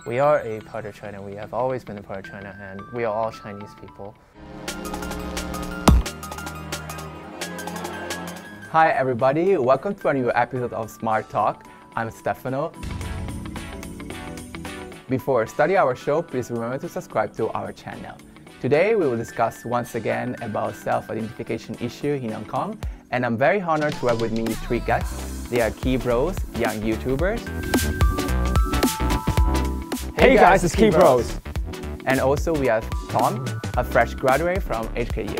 We are a part of China, we have always been a part of China, and we are all Chinese people. Hi everybody, welcome to a new episode of Smart Talk. I'm Stefano. Before starting our show, please remember to subscribe to our channel. Today we will discuss once again about self-identification issue in Hong Kong, and I'm very honored to have with me three guests. They are Keybros, young YouTubers. Hey guys, it's Keybros. And also we have Tom, a fresh graduate from HKU.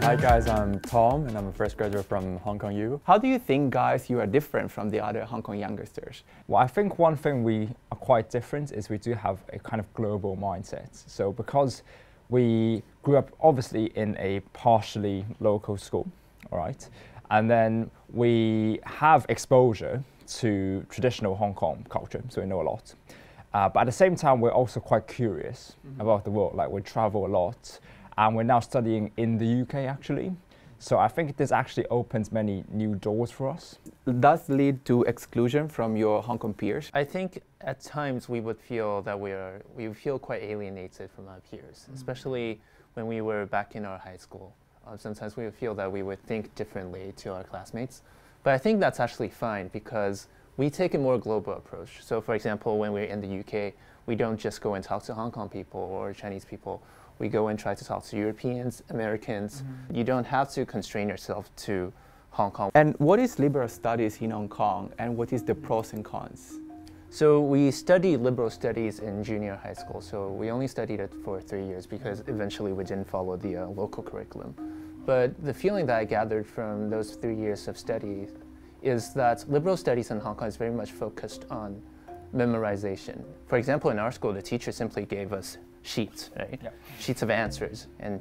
Hi guys, I'm Tom and I'm a fresh graduate from Hong Kong U. How do you think, guys, you are different from the other Hong Kong youngsters? Well, I think one thing we are quite different is we do have a kind of global mindset. So because we grew up obviously in a partially local school, all right, and then we have exposure to traditional Hong Kong culture, so we know a lot. But at the same time, we're also quite curious about the world. Like, we travel a lot, and we're now studying in the UK actually. So I think this actually opens many new doors for us. Does lead to exclusion from your Hong Kong peers? I think at times we would feel that we feel quite alienated from our peers, especially when we were back in our high school. Sometimes we would feel that we would think differently to our classmates. But I think that's actually fine because we take a more global approach. So for example, when we're in the UK, we don't just go and talk to Hong Kong people or Chinese people. We go and try to talk to Europeans, Americans. You don't have to constrain yourself to Hong Kong. And what is liberal studies in Hong Kong, and what is the pros and cons? So we studied liberal studies in junior high school. So we only studied it for 3 years because eventually we didn't follow the local curriculum. But the feeling that I gathered from those 3 years of study is that liberal studies in Hong Kong is very much focused on memorization. For example, in our school, the teacher simply gave us sheets, right? Yeah. Sheets of answers, and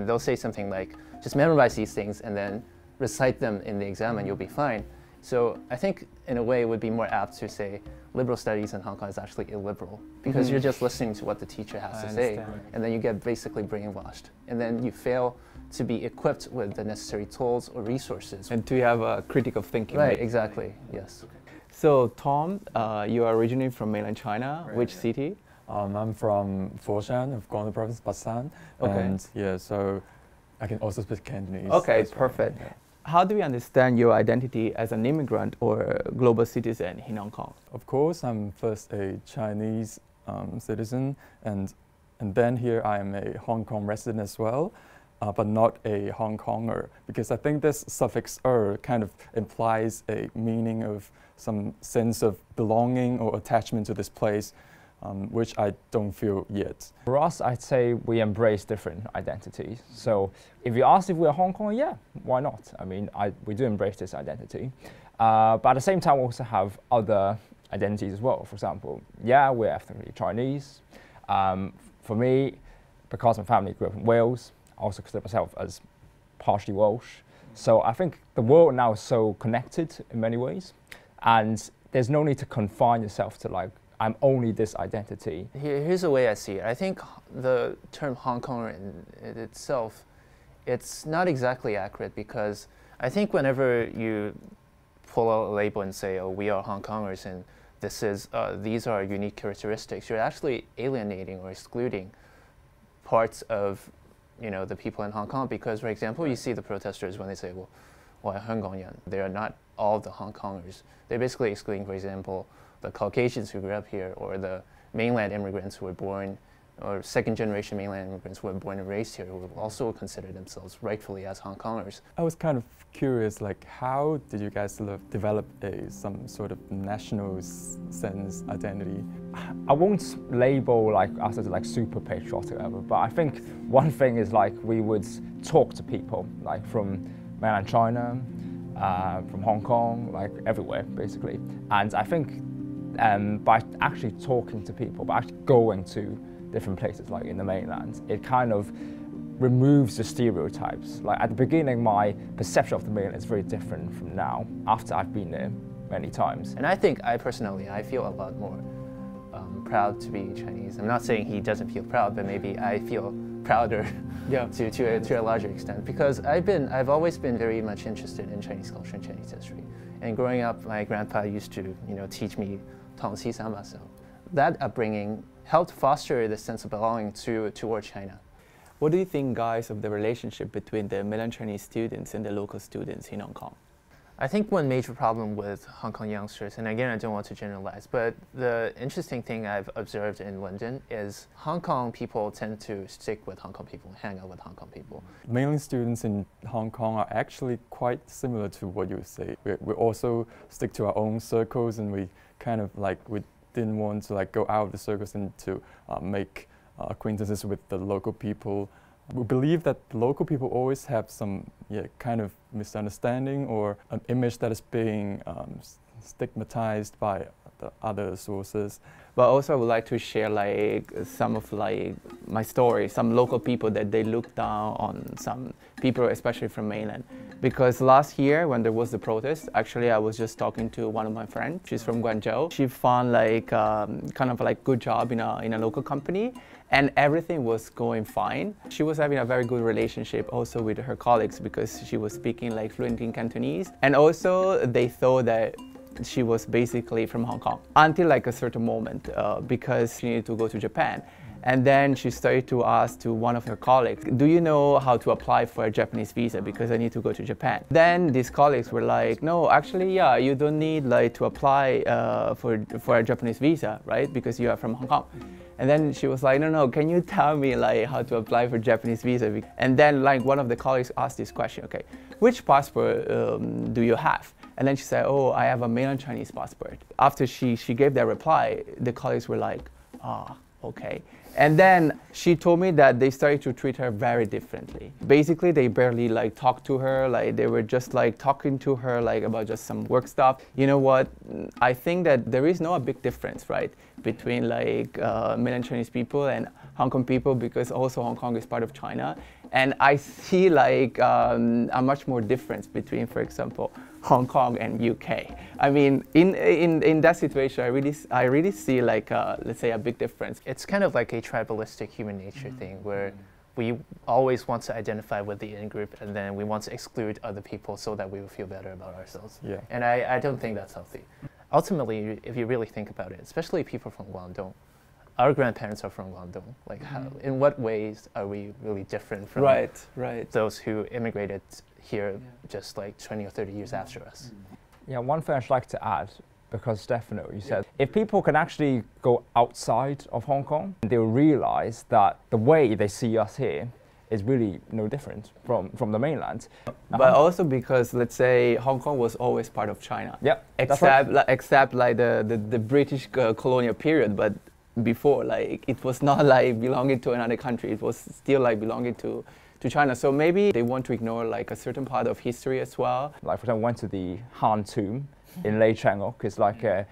they'll say something like, just memorize these things and then recite them in the exam and you'll be fine. So I think in a way it would be more apt to say liberal studies in Hong Kong is actually illiberal because you're just listening to what the teacher has to say, and then you get basically brainwashed, and then you fail to be equipped with the necessary tools or resources. And to have a critical thinking. Right, exactly, yes. So Tom, you are originally from mainland China. Right. Which city? I'm from Foshan of Guangdong Province, Basan. Okay. And yeah, so I can also speak Cantonese. Okay, as well. perfect. Yeah. How do you understand your identity as an immigrant or global citizen in Hong Kong? Of course, I'm first a Chinese citizen, and then here I am a Hong Kong resident as well, but not a Hong Konger, because I think this suffix "er" kind of implies a meaning of some sense of belonging or attachment to this place, which I don't feel yet. For us, I'd say we embrace different identities. So if you ask if we're Hong Kong, yeah, why not? I mean, we do embrace this identity. But at the same time, we also have other identities as well. For example, yeah, we're ethnically Chinese. For me, because my family grew up in Wales, I also consider myself as partially Welsh. So I think the world now is so connected in many ways, and there's no need to confine yourself to like, I'm only this identity. Here's the way I see it. I think the term Hong Konger in itself, it's not exactly accurate, because I think whenever you pull out a label and say, oh, we are Hong Kongers and these are unique characteristics, you're actually alienating or excluding parts of the people in Hong Kong. Because, for example, you see the protesters when they say, well, Hong Kongyan, they are not all the Hong Kongers. They're basically excluding, for example, the Caucasians who grew up here, or the mainland immigrants who were born, or second-generation mainland immigrants who were born and raised here, who also consider themselves rightfully as Hong Kongers. I was kind of curious, like, how did you guys develop some sort of national sense identity? I won't label us as like super patriotic or whatever, but I think one thing is like we would talk to people like from mainland China, from Hong Kong, like everywhere basically. And I think by actually talking to people, by actually going to different places like in the mainland, it kind of removes the stereotypes. Like at the beginning, my perception of the mainland is very different from now after I've been there many times. And I think I feel a lot more proud to be Chinese. I'm not saying he doesn't feel proud, but maybe I feel prouder to a larger extent, because I've always been very much interested in Chinese culture and Chinese history. And growing up, my grandpa used to teach me That upbringing helped foster the sense of belonging toward China. What do you think, guys, of the relationship between the mainland Chinese students and the local students in Hong Kong? I think one major problem with Hong Kong youngsters, and again, I don't want to generalize, but the interesting thing I've observed in London is Hong Kong people tend to stick with Hong Kong people, hang out with Hong Kong people. Mainland students in Hong Kong are actually quite similar to what you say. We also stick to our own circles, and we kind of like, we didn't want to like go out of the circles and to make acquaintances with the local people. We believe that local people always have some kind of misunderstanding or an image that is being stigmatized by the other sources. But also I would like to share like some of like my story, some local people that they look down on some people, especially from mainland. Because last year when there was the protest, actually I was just talking to one of my friends. She's from Guangzhou. She found like kind of like good job in a local company, and everything was going fine. She was having a very good relationship also with her colleagues because she was speaking like fluent in Cantonese. And also they thought that she was basically from Hong Kong until like a certain moment because she needed to go to Japan. And then she started to ask to one of her colleagues, do you know how to apply for a Japanese visa because I need to go to Japan? Then these colleagues were like, no, actually, yeah, you don't need like to apply for a Japanese visa, right? Because you are from Hong Kong. And then she was like, no, can you tell me like how to apply for Japanese visa? And then like one of the colleagues asked this question, okay, which passport do you have? And then she said, oh, I have a mainland Chinese passport. After she gave that reply, the colleagues were like, okay. And then she told me that they started to treat her very differently. Basically, they barely like talked to her, like they were just like talking to her like about just some work stuff. You know what? I think that there is no a big difference, right, between like mainland Chinese people and Hong Kong people, because also Hong Kong is part of China. And I see like a much more difference between, for example, Hong Kong and UK. I mean, in that situation, I really see like let's say a big difference. It's kind of like a tribalistic human nature thing where we always want to identify with the in-group and then we want to exclude other people so that we will feel better about ourselves. Yeah. And I don't think that's healthy. Ultimately, if you really think about it, especially people from Guangdong, our grandparents are from Guangdong. Like, how, in what ways are we really different from those who immigrated here just like 20 or 30 years after us? Yeah, one thing I'd like to add, because Stefano, you said, if people can actually go outside of Hong Kong, they'll realize that the way they see us here is really no different from the mainland. But also because, let's say, Hong Kong was always part of China. Yeah, except like the British colonial period, but before, like, it was not like belonging to another country. It was still like belonging to China. So maybe they want to ignore like a certain part of history as well. Like, for example, went to the Han tomb in Lei Changok. It's like a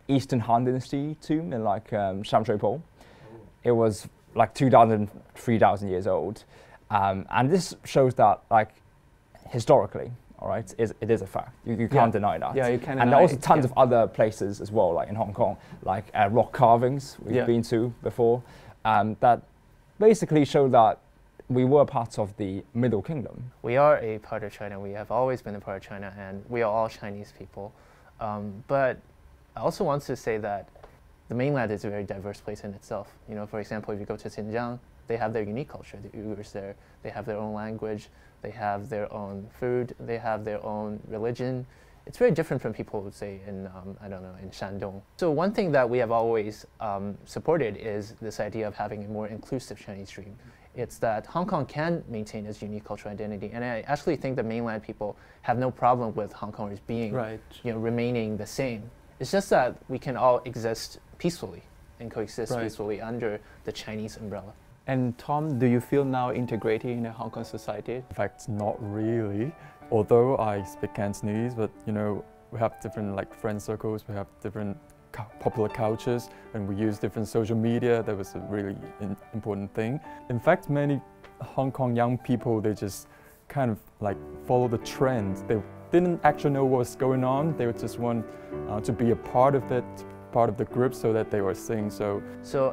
Eastern Han Dynasty tomb in like Shamshui. It was like 2,000, 3,000 years old. And this shows that, like, historically, all right, it is a fact. You can't deny that. Yeah, you can't. And there are also tons of other places as well, like in Hong Kong, like rock carvings we've been to before, that basically show that we were part of the Middle Kingdom. We are a part of China. We have always been a part of China, and we are all Chinese people. But I also want to say that the mainland is a very diverse place in itself. You know, for example, if you go to Xinjiang, they have their unique culture. The Uyghurs there, they have their own language, they have their own food, they have their own religion. It's very different from people who say in, I don't know, in Shandong. So one thing that we have always supported is this idea of having a more inclusive Chinese dream. It's that Hong Kong can maintain its unique cultural identity, and I actually think the mainland people have no problem with Hong Kongers being, you know, remaining the same. It's just that we can all exist peacefully and coexist peacefully under the Chinese umbrella. And Tom, do you feel now integrated in the Hong Kong society? In fact, not really. Although I speak Cantonese, but you know, we have different like friend circles, we have different popular cultures, and we use different social media. That was a really important thing. In fact, many Hong Kong young people, they just kind of like follow the trend. They didn't actually know what was going on. They would just want to be a part of it, part of the group, so that they were seen. So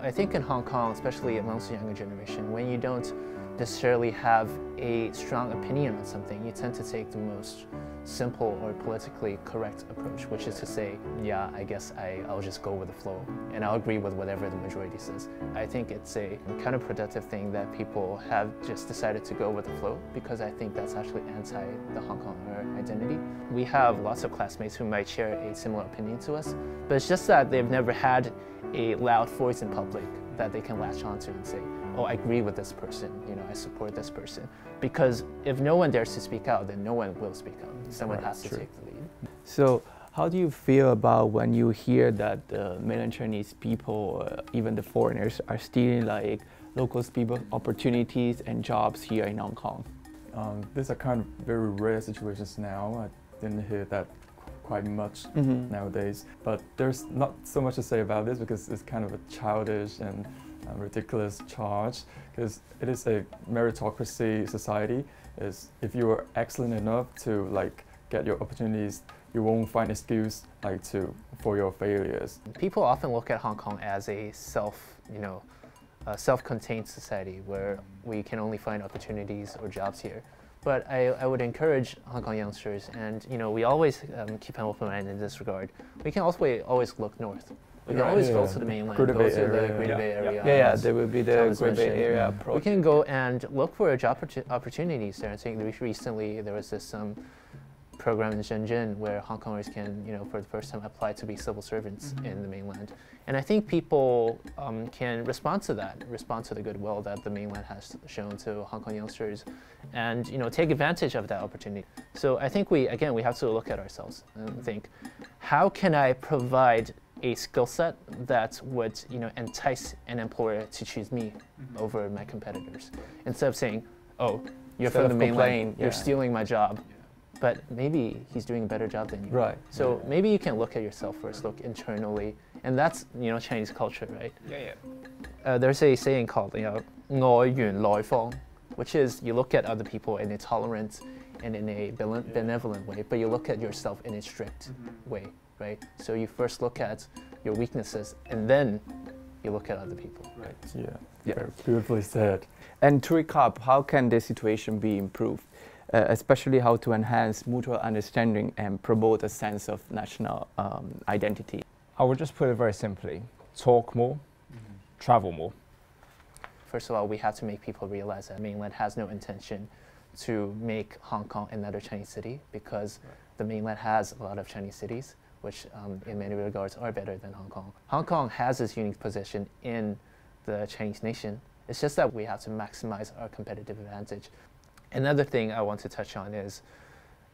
I think in Hong Kong, especially amongst the younger generation, when you don't necessarily have a strong opinion on something. You tend to take the most simple or politically correct approach, which is to say, yeah, I guess I'll just go with the flow and I'll agree with whatever the majority says. I think it's a counterproductive thing that people have just decided to go with the flow, because I think that's actually anti the Hong Konger identity. We have lots of classmates who might share a similar opinion to us, but it's just that they've never had a loud voice in public that they can latch onto and say, oh, I agree with this person, I support this person. Because if no one dares to speak out, then no one will speak out. Someone has to take the lead. So how do you feel about when you hear that the mainland Chinese people, even the foreigners, are stealing like local people opportunities and jobs here in Hong Kong? These are kind of very rare situations now. I didn't hear that quite much nowadays. But there's not so much to say about this because it's kind of a childish and ridiculous charge, because it is a meritocracy society. If you are excellent enough to get your opportunities, you won't find excuse for your failures. People often look at Hong Kong as a self-contained society where we can only find opportunities or jobs here. But I would encourage Hong Kong youngsters, and we always keep an open mind in this regard. We can also always look north. We can always go to the mainland, go to the Greater Bay Area. Yeah, there will be the Greater Bay Area approach. We can go and look for job opportunities there. I think recently there was this program in Shenzhen where Hong Kongers can, for the first time apply to be civil servants in the mainland. And I think people can respond to the goodwill that the mainland has shown to Hong Kong youngsters, and take advantage of that opportunity. So I think we have to look at ourselves and think, how can I provide a skill set that would entice an employer to choose me over my competitors, instead of saying, oh, you're from the mainland, you're stealing my job. But maybe he's doing a better job than you. Right. So maybe you can look at yourself first, look internally, and that's Chinese culture, right? Yeah. There's a saying called 外圓內方, which is you look at other people in a tolerant and in a benevolent way, but you look at yourself in a strict way, right? So you first look at your weaknesses, and then you look at other people. Right. Yeah. Very beautifully said. And to recap, how can this situation be improved? Especially how to enhance mutual understanding and promote a sense of national identity? I would just put it very simply: talk more, travel more. First of all, we have to make people realize that mainland has no intention to make Hong Kong another Chinese city, because the mainland has a lot of Chinese cities, which in many regards are better than Hong Kong. Hong Kong has this unique position in the Chinese nation. It's just that we have to maximize our competitive advantage. Another thing I want to touch on is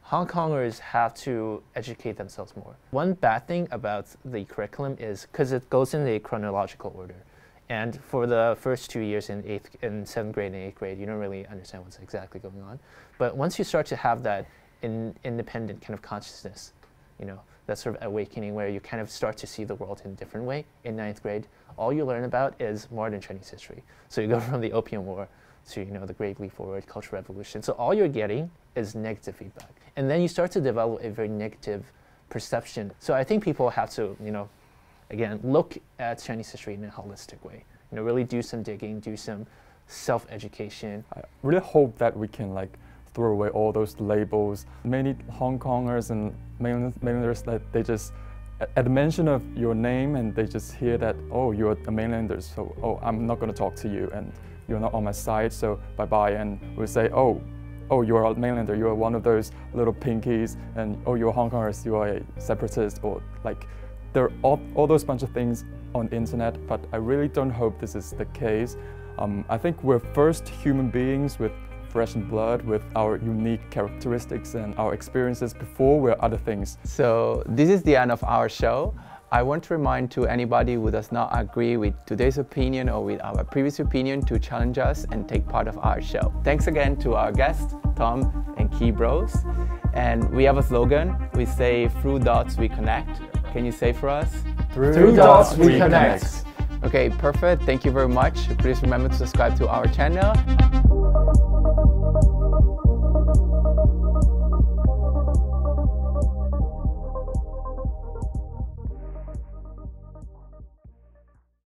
Hong Kongers have to educate themselves more. One bad thing about the curriculum is because it goes in a chronological order. And for the first 2 years in 7th grade and 8th grade, you don't really understand what's exactly going on. But once you start to have that independent kind of consciousness, that sort of awakening where you kind of start to see the world in a different way, in 9th grade, all you learn about is modern Chinese history. So you go from the Opium War to the Great Leap Forward, Cultural Revolution. So all you're getting is negative feedback. And then you start to develop a very negative perception. So I think people have to, again, look at Chinese history in a holistic way. Really do some digging, do some self-education. I really hope that we can throw away all those labels. Many Hong Kongers and mainlanders, that they just, at the mention of your name, and they just hear that, oh, you're a mainlander, so oh, I'm not going to talk to you, and you're not on my side, so bye-bye. And we'll say, oh, you're a mainlander, you're one of those little pinkies, and oh, you're Hong Kongers, you are a separatist, or there are all those bunch of things on the internet, but I really don't hope this is the case. I think we're first human beings with flesh and blood, with our unique characteristics and our experiences before we're other things. So this is the end of our show. I want to remind to anybody who does not agree with today's opinion or with our previous opinion to challenge us and take part of our show. Thanks again to our guests, Tom and Keybros. And we have a slogan. We say, through dots we connect. Can you say for us? Through dots we connect. Okay, perfect. Thank you very much. Please remember to subscribe to our channel.